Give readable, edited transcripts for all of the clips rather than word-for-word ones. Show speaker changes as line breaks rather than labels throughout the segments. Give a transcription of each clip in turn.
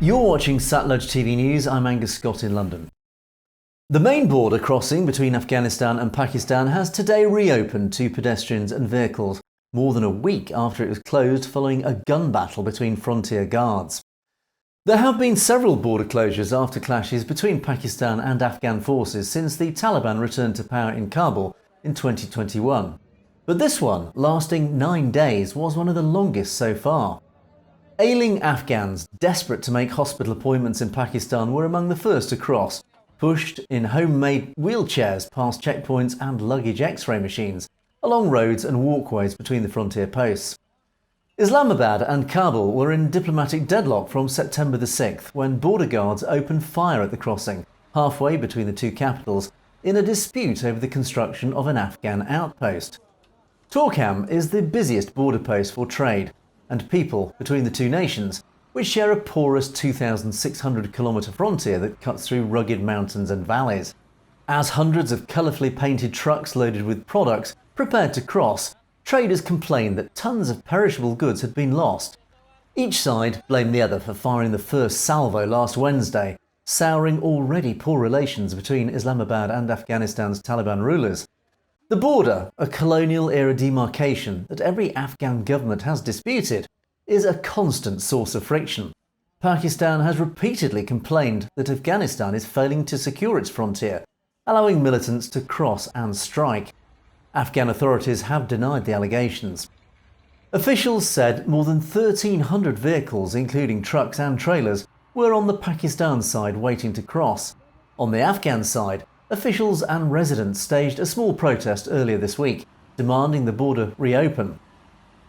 You're watching Satluj TV News. I'm Angus Scott in London. The main border crossing between Afghanistan and Pakistan has today reopened to pedestrians and vehicles, more than a week after it was closed following a gun battle between frontier guards. There have been several border closures after clashes between Pakistan and Afghan forces since the Taliban returned to power in Kabul in 2021. But this one, lasting 9 days, was one of the longest so far. Ailing Afghans, desperate to make hospital appointments in Pakistan, were among the first to cross, pushed in homemade wheelchairs past checkpoints and luggage X-ray machines, along roads and walkways between the frontier posts. Islamabad and Kabul were in diplomatic deadlock from September the 6th, when border guards opened fire at the crossing, halfway between the two capitals, in a dispute over the construction of an Afghan outpost. Torkham is the busiest border post for trade and people between the two nations, which share a porous 2,600-kilometre frontier that cuts through rugged mountains and valleys. As hundreds of colourfully painted trucks loaded with products prepared to cross, traders complained that tons of perishable goods had been lost. Each side blamed the other for firing the first salvo last Wednesday, souring already poor relations between Islamabad and Afghanistan's Taliban rulers. The border, a colonial-era demarcation that every Afghan government has disputed, is a constant source of friction. Pakistan has repeatedly complained that Afghanistan is failing to secure its frontier, allowing militants to cross and strike. Afghan authorities have denied the allegations. Officials said more than 1,300 vehicles, including trucks and trailers, were on the Pakistan side waiting to cross. On the Afghan side, officials and residents staged a small protest earlier this week, demanding the border reopen.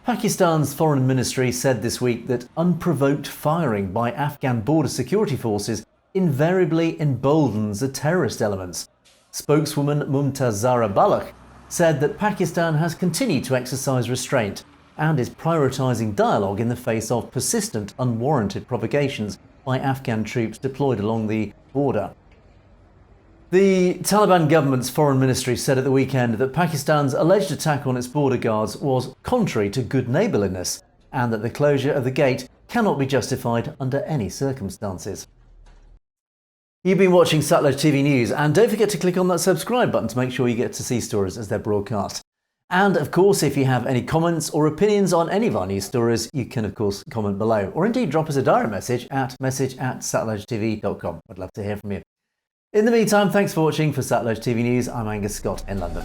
Pakistan's foreign ministry said this week that unprovoked firing by Afghan border security forces invariably emboldens the terrorist elements. Spokeswoman Mumtaz Zahra Balakh said that Pakistan has continued to exercise restraint and is prioritising dialogue in the face of persistent, unwarranted provocations by Afghan troops deployed along the border. The Taliban government's foreign ministry said at the weekend that Pakistan's alleged attack on its border guards was contrary to good neighbourliness and that the closure of the gate cannot be justified under any circumstances. You've been watching Satluj TV News, and don't forget to click on that subscribe button to make sure you get to see stories as they're broadcast. And of course, if you have any comments or opinions on any of our news stories, you can of course comment below, or indeed drop us a direct message@satlujtv.com. I'd love to hear from you. In the meantime, thanks for watching. For Satluj TV News, I'm Angus Scott in London.